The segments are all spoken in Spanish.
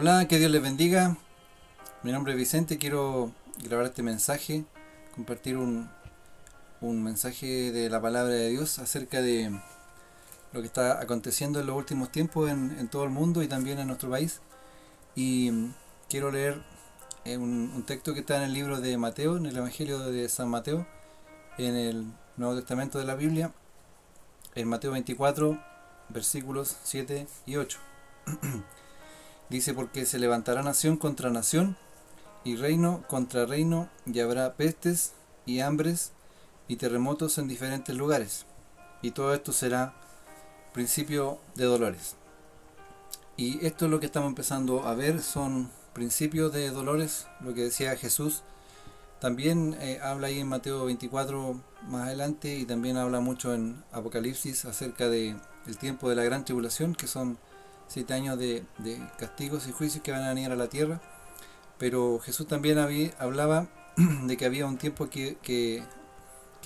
Hola, que Dios les bendiga. Mi nombre es Vicente. Quiero grabar este mensaje, compartir un mensaje de la palabra de Dios acerca de lo que está aconteciendo en los últimos tiempos en todo el mundo y también en nuestro país. Y quiero leer un texto que está en el libro de Mateo, en el Evangelio de San Mateo, en el Nuevo Testamento de la Biblia, en Mateo 24, versículos 7 y 8. Dice: porque se levantará nación contra nación y reino contra reino, y habrá pestes y hambres y terremotos en diferentes lugares. Y todo esto será principio de dolores. Y esto es lo que estamos empezando a ver, son principios de dolores, lo que decía Jesús. También habla ahí en Mateo 24 más adelante, y también habla mucho en Apocalipsis acerca de el tiempo de la gran tribulación, que son 7 años de castigos y juicios que van a venir a la tierra. Pero Jesús también hablaba de que había un tiempo que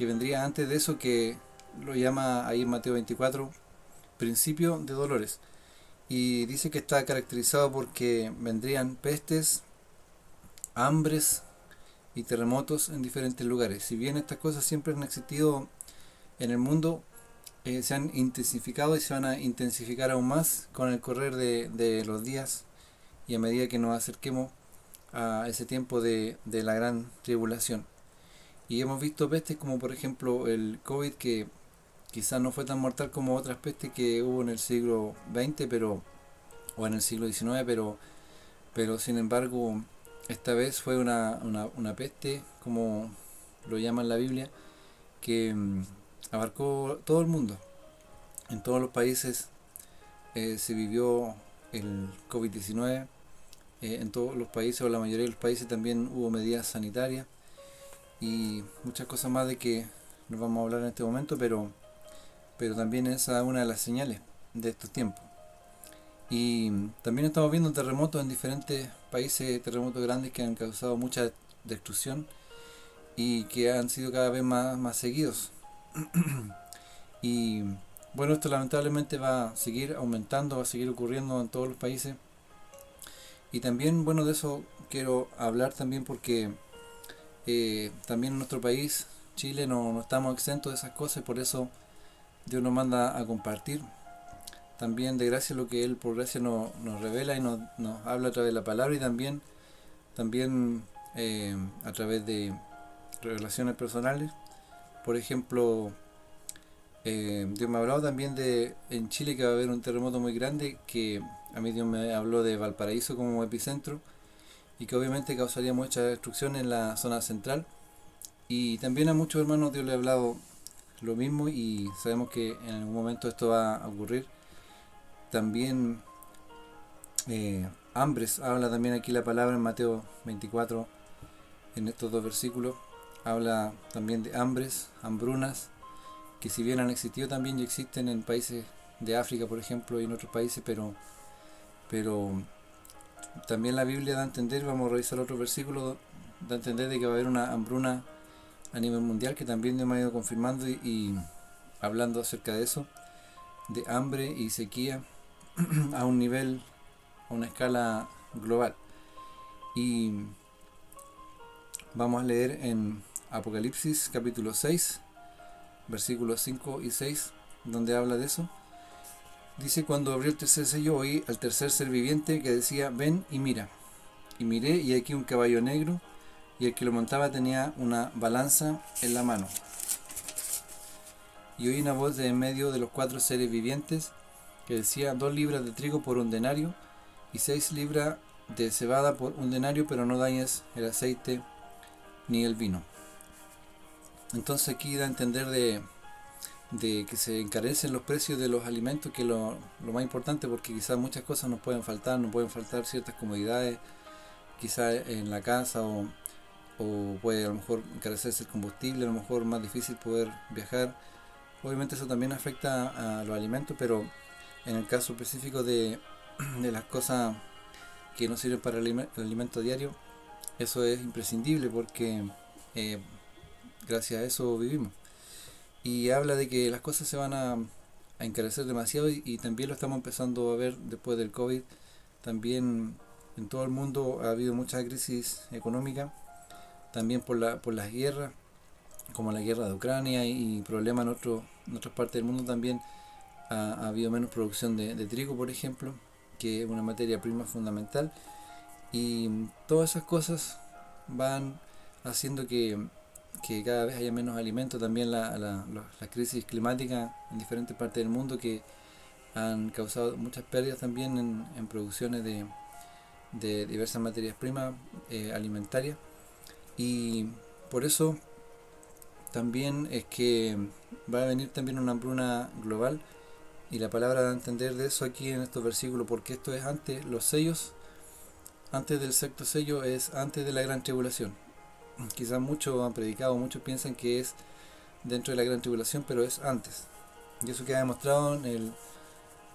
vendría antes de eso, que lo llama ahí en Mateo 24 principio de dolores. Y dice que está caracterizado porque vendrían pestes, hambres y terremotos en diferentes lugares. Si bien estas cosas siempre han existido en el mundo, se han intensificado y se van a intensificar aún más con el correr de los días y a medida que nos acerquemos a ese tiempo de la gran tribulación. Y hemos visto pestes como por ejemplo el COVID, que quizás no fue tan mortal como otras pestes que hubo en el siglo XX o en el siglo XIX, pero sin embargo esta vez fue una peste, como lo llama en la Biblia, que abarcó todo el mundo. En todos los países se vivió el COVID-19. En todos los países, o la mayoría de los países, también hubo medidas sanitarias y muchas cosas más de que nos vamos a hablar en este momento, pero también esa es una de las señales de estos tiempos. Y también estamos viendo terremotos en diferentes países, terremotos grandes que han causado mucha destrucción y que han sido cada vez más seguidos. Y bueno, esto lamentablemente va a seguir aumentando, va a seguir ocurriendo en todos los países. Y también, bueno, de eso quiero hablar también porque también en nuestro país, Chile, no estamos exentos de esas cosas, y por eso Dios nos manda a compartir también de gracia lo que Él por gracia nos revela y nos habla a través de la palabra, y también a través de revelaciones personales. Por ejemplo, Dios me ha hablado también de en Chile que va a haber un terremoto muy grande, que a mí Dios me habló de Valparaíso como epicentro, y que obviamente causaría mucha destrucción en la zona central. Y también a muchos hermanos Dios le ha hablado lo mismo, y sabemos que en algún momento esto va a ocurrir. También hambres, habla también aquí la palabra en Mateo 24, en estos dos versículos. Habla también de hambres, hambrunas, que si bien han existido también y existen en países de África, por ejemplo, y en otros países, pero también la Biblia da a entender, vamos a revisar otro versículo, da a entender de que va a haber una hambruna a nivel mundial, que también me ha ido confirmando y hablando acerca de eso, de hambre y sequía a un nivel, a una escala global. Y vamos a leer en Apocalipsis capítulo 6, versículos 5 y 6, donde habla de eso. Dice: cuando abrió el tercer sello, oí al tercer ser viviente que decía: ven y mira. Y miré, y aquí un caballo negro, y el que lo montaba tenía una balanza en la mano. Y oí una voz de en medio de los cuatro seres vivientes que decía: 2 libras de trigo por un denario, y 6 libras de cebada por un denario, pero no dañes el aceite ni el vino. Entonces aquí da a entender de que se encarecen los precios de los alimentos, que es lo más importante, porque quizás muchas cosas nos pueden faltar ciertas comodidades, quizás en la casa, o puede a lo mejor encarecerse el combustible, a lo mejor más difícil poder viajar. Obviamente eso también afecta a los alimentos, pero en el caso específico de las cosas que no sirven para el alimento diario, eso es imprescindible, porque eh, gracias a eso vivimos. Y habla de que las cosas se van a encarecer demasiado, y también lo estamos empezando a ver después del COVID. También En todo el mundo ha habido mucha crisis económica, también por las guerras, como la guerra de Ucrania y problemas en otras partes del mundo también ha habido menos producción de trigo, por ejemplo, que es una materia prima fundamental. Y todas esas cosas van haciendo que cada vez haya menos alimento. También la crisis climática en diferentes partes del mundo que han causado muchas pérdidas también en producciones de diversas materias primas alimentarias. Y por eso también es que va a venir también una hambruna global, y la palabra da a entender de eso aquí en estos versículos, porque esto es antes, los sellos, antes del sexto sello es antes de la gran tribulación. Quizás muchos han predicado, muchos piensan que es dentro de la gran tribulación, pero es antes. Y eso queda demostrado en el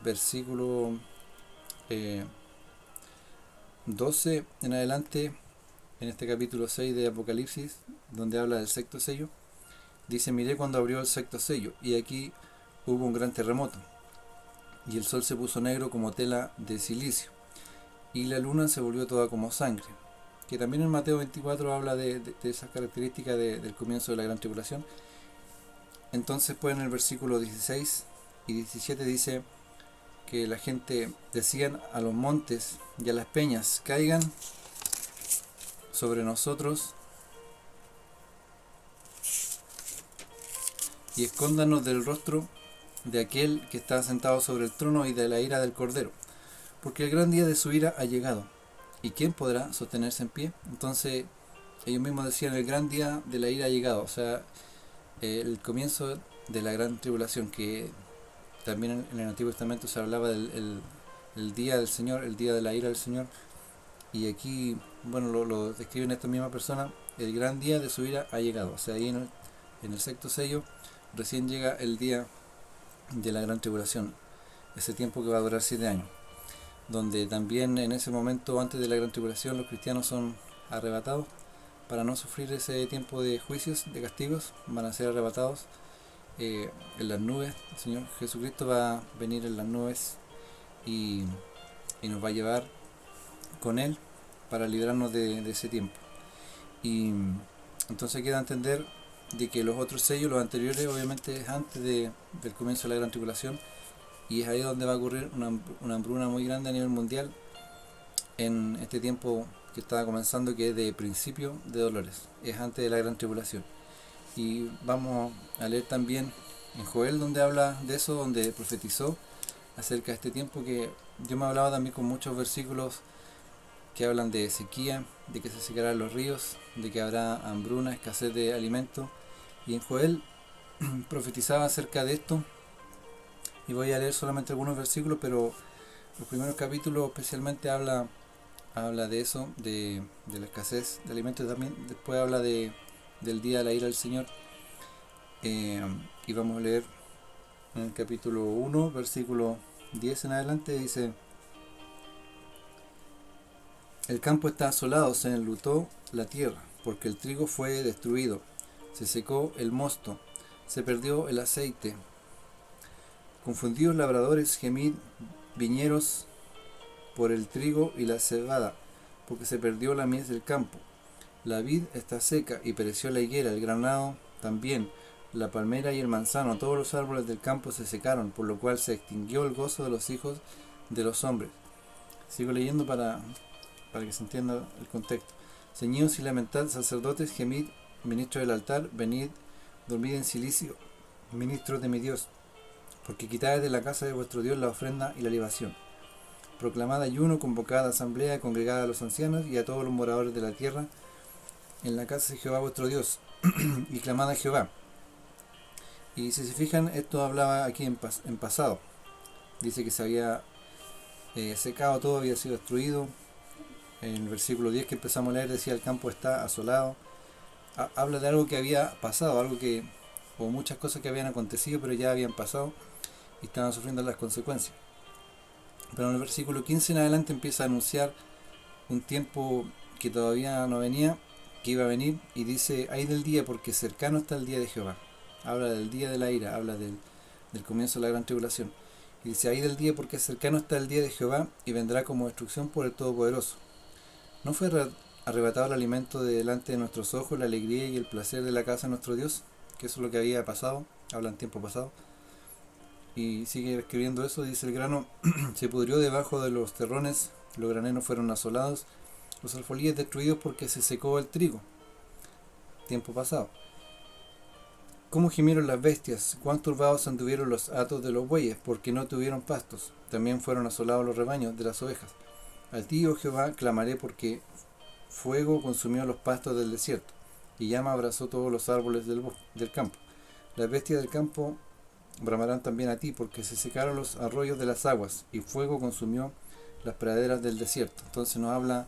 versículo eh, 12 en adelante, en este capítulo 6 de Apocalipsis, donde habla del sexto sello. Dice: miré cuando abrió el sexto sello, y aquí hubo un gran terremoto, y el sol se puso negro como tela de silicio, y la luna se volvió toda como sangre. Que también en Mateo 24 habla de esas características del comienzo de la gran tribulación. Entonces pues en el versículo 16 y 17 dice que la gente decían a los montes y a las peñas: caigan sobre nosotros y escóndanos del rostro de aquel que está sentado sobre el trono y de la ira del Cordero, porque el gran día de su ira ha llegado, ¿y quién podrá sostenerse en pie? Entonces ellos mismos decían: el gran día de la ira ha llegado, o sea, el comienzo de la gran tribulación, que también en el Antiguo Testamento se hablaba el día del Señor, el día de la ira del Señor, y aquí, bueno, lo describen esta misma persona: el gran día de su ira ha llegado. O sea, ahí en el sexto sello recién llega el día de la gran tribulación, ese tiempo que va a durar 7 años, donde también en ese momento, antes de la gran tribulación, los cristianos son arrebatados para no sufrir ese tiempo de juicios, de castigos. Van a ser arrebatados en las nubes. El Señor Jesucristo va a venir en las nubes y, y nos va a llevar con Él para librarnos de ese tiempo. Y entonces queda a entender de que los otros sellos, los anteriores, obviamente es antes del comienzo de la gran tribulación, y es ahí donde va a ocurrir una hambruna muy grande a nivel mundial en este tiempo que estaba comenzando, que es de principio de dolores, es antes de la gran tribulación. Y vamos a leer también en Joel, donde habla de eso, donde profetizó acerca de este tiempo, que yo me hablaba también con muchos versículos que hablan de sequía, de que se secarán los ríos, de que habrá hambruna, escasez de alimentos. Y en Joel profetizaba acerca de esto, y voy a leer solamente algunos versículos, pero los primeros capítulos especialmente habla de eso, de la escasez de alimentos. También después habla del día de la ira del Señor. Y vamos a leer en el capítulo 1, versículo 10 en adelante. Dice: el campo está asolado, se enlutó la tierra, porque el trigo fue destruido, se secó el mosto, se perdió el aceite. Confundidos labradores, gemid viñeros por el trigo y la cebada, porque se perdió la mies del campo. La vid está seca y pereció la higuera, el granado también, la palmera y el manzano, todos los árboles del campo se secaron, por lo cual se extinguió el gozo de los hijos de los hombres. Sigo leyendo para que se entienda el contexto. Ceñidos y lamentad, sacerdotes, gemid, ministros del altar, venid, dormid en silicio, ministros de mi Dios, porque quitáis de la casa de vuestro Dios la ofrenda y la libación. Proclamad ayuno, convocad asamblea, congregad a los ancianos y a todos los moradores de la tierra en la casa de Jehová vuestro Dios, y clamad a Jehová. Y si se fijan, esto hablaba aquí en pasado. Dice que se había secado todo, había sido destruido. En el versículo 10 que empezamos a leer decía: el campo está asolado. Habla de algo que había pasado, o muchas cosas que habían acontecido, pero ya habían pasado y estaban sufriendo las consecuencias. Pero en el versículo 15 en adelante empieza a anunciar un tiempo que todavía no venía, que iba a venir, y dice: ay del día, porque cercano está el día de Jehová. Habla del día de la ira, habla del comienzo de la gran tribulación. Y dice, ahí del día, porque cercano está el día de Jehová, y vendrá como destrucción por el Todopoderoso. ¿No fue arrebatado el alimento de delante de nuestros ojos, la alegría y el placer de la casa de nuestro Dios? Que eso es lo que había pasado, habla en tiempo pasado. Y sigue escribiendo eso, dice, el grano se pudrió debajo de los terrones, los graneros fueron asolados, los alfolíes destruidos porque se secó el trigo. Tiempo pasado. ¿Cómo gimieron las bestias? ¿Cuán turbados anduvieron los hatos de los bueyes? Porque no tuvieron pastos. También fueron asolados los rebaños de las ovejas. Al ti, oh Jehová, clamaré porque fuego consumió los pastos del desierto, y llama abrazó todos los árboles del campo. Las bestias del campo bramarán también a ti, porque se secaron los arroyos de las aguas, y fuego consumió las praderas del desierto. Entonces nos habla,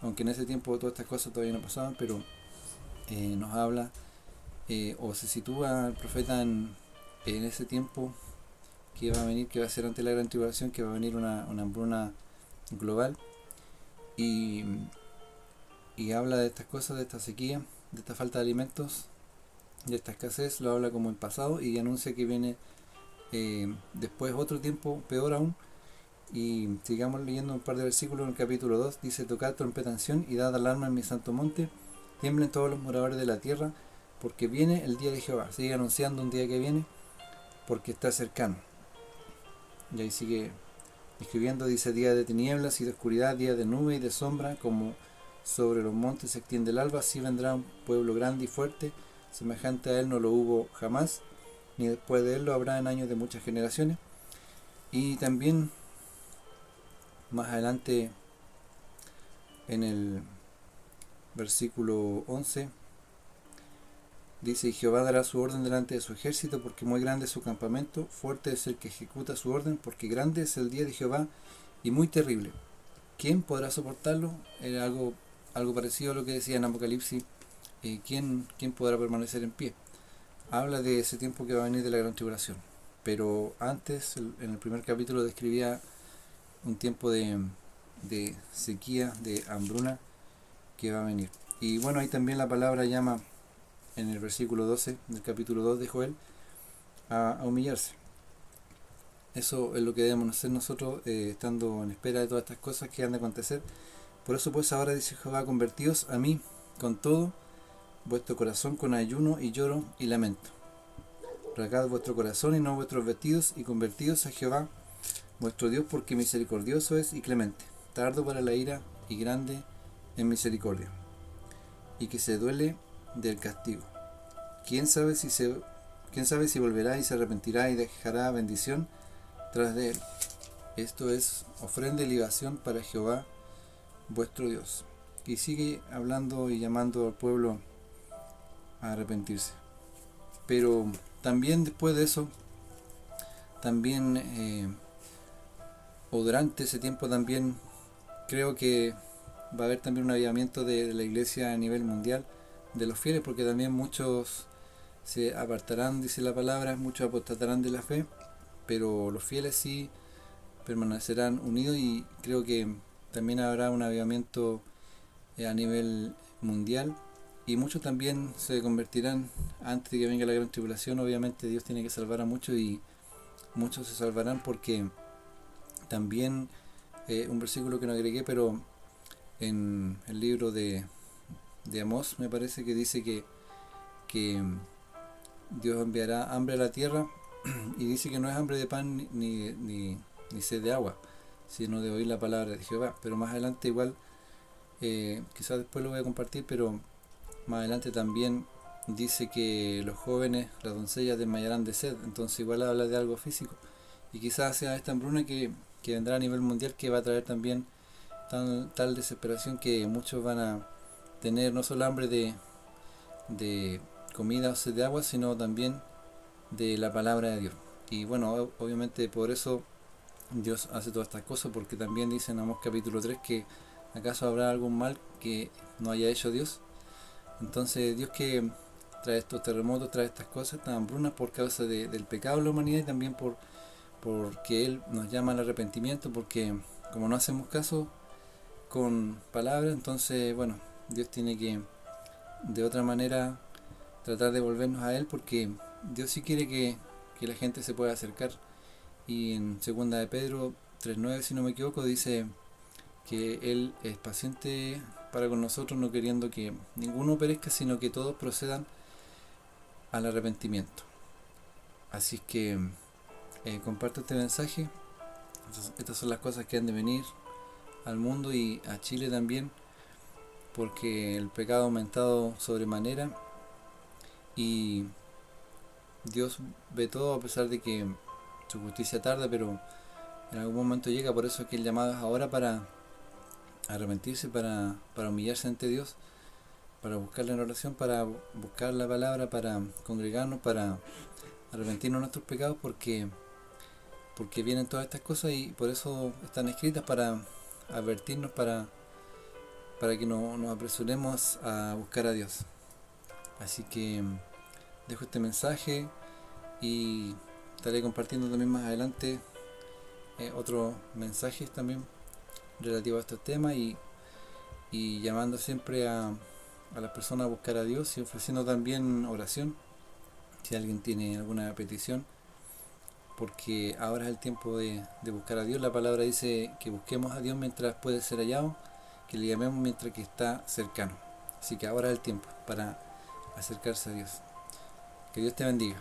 aunque en ese tiempo todas estas cosas todavía no pasaban, pero nos habla, o se sitúa el profeta en ese tiempo que va a venir, que va a ser ante la gran tribulación, que va a venir una hambruna global, y habla de estas cosas, de esta sequía, de esta falta de alimentos, de esta escasez, lo habla como en pasado, y anuncia que viene después otro tiempo peor aún. Y sigamos leyendo un par de versículos en el capítulo 2. Dice, tocad trompeta en Sión y dad alarma en mi santo monte, tiemblen todos los moradores de la tierra, porque viene el día de Jehová. Sigue anunciando un día que viene, porque está cercano. Y ahí sigue escribiendo, dice, día de tinieblas y de oscuridad, día de nube y de sombra, como sobre los montes se extiende el alba, así vendrá un pueblo grande y fuerte, semejante a él no lo hubo jamás, ni después de él lo habrá en años de muchas generaciones. Y también más adelante en el versículo 11 dice, y Jehová dará su orden delante de su ejército, porque muy grande es su campamento, fuerte es el que ejecuta su orden, porque grande es el día de Jehová y muy terrible. ¿Quién podrá soportarlo? Era algo parecido a lo que decía en Apocalipsis, ¿quién podrá permanecer en pie? Habla de ese tiempo que va a venir de la gran tribulación, pero antes, en el primer capítulo, describía un tiempo de sequía, de hambruna que va a venir. Y bueno, ahí también la palabra llama en el versículo 12 del capítulo 2 de Joel a humillarse. Eso es lo que debemos hacer nosotros, estando en espera de todas estas cosas que han de acontecer. Por eso pues ahora dice Jehová, convertíos a mí con todo vuestro corazón, con ayuno y lloro y lamento. Rasgad vuestro corazón y no vuestros vestidos, y convertíos a Jehová vuestro Dios, porque misericordioso es y clemente, tardo para la ira y grande en misericordia, y que se duele del castigo. ¿Quién sabe si volverá y se arrepentirá y dejará bendición tras de él? Esto es ofrenda y libación para Jehová vuestro Dios. Y sigue hablando y llamando al pueblo a arrepentirse. Pero también después de eso, también o durante ese tiempo también creo que va a haber también un avivamiento de la iglesia a nivel mundial, de los fieles, porque también muchos se apartarán, dice la palabra, muchos apostatarán de la fe, pero los fieles sí permanecerán unidos, y creo que también habrá un avivamiento a nivel mundial, y muchos también se convertirán antes de que venga la gran tribulación. Obviamente Dios tiene que salvar a muchos, y muchos se salvarán, porque también un versículo que no agregué, pero en el libro de Amós me parece que dice que Dios enviará hambre a la tierra, y dice que no es hambre de pan ni sed de agua, sino de oír la palabra de Jehová. Pero más adelante igual, quizás después lo voy a compartir, pero más adelante también dice que los jóvenes, las doncellas desmayarán de sed. Entonces igual habla de algo físico, y quizás sea esta hambruna que vendrá a nivel mundial, que va a traer también tal desesperación que muchos van a tener no solo hambre de comida o sed de agua, sino también de la palabra de Dios. Y bueno, obviamente por eso Dios hace todas estas cosas, porque también dice en Amós capítulo 3 que ¿acaso habrá algún mal que no haya hecho Dios? Entonces Dios que trae estos terremotos, trae estas cosas, estas hambrunas por causa del pecado de la humanidad, y también porque Él nos llama al arrepentimiento, porque como no hacemos caso con palabras, entonces bueno, Dios tiene que de otra manera tratar de volvernos a Él, porque Dios sí quiere que la gente se pueda acercar, y en segunda de Pedro 3:9, si no me equivoco, dice que Él es paciente para con nosotros, no queriendo que ninguno perezca, sino que todos procedan al arrepentimiento. Así que comparto este mensaje. Estas son las cosas que han de venir al mundo y a Chile también, porque el pecado ha aumentado sobremanera y Dios ve todo a pesar de que su justicia tarda, pero en algún momento llega. Por eso es que el llamado es ahora para arrepentirse, para humillarse ante Dios, para buscarle en oración, para buscar la palabra, para congregarnos, para arrepentirnos de nuestros pecados, porque vienen todas estas cosas y por eso están escritas, para advertirnos, para que no nos apresuremos a buscar a Dios. Así que dejo este mensaje y estaré compartiendo también más adelante otros mensajes también relativos a estos temas y llamando siempre a las personas a buscar a Dios y ofreciendo también oración si alguien tiene alguna petición, porque ahora es el tiempo de buscar a Dios. La palabra dice que busquemos a Dios mientras puede ser hallado, que le llamemos mientras que está cercano. Así que ahora es el tiempo para acercarse a Dios. Que Dios te bendiga.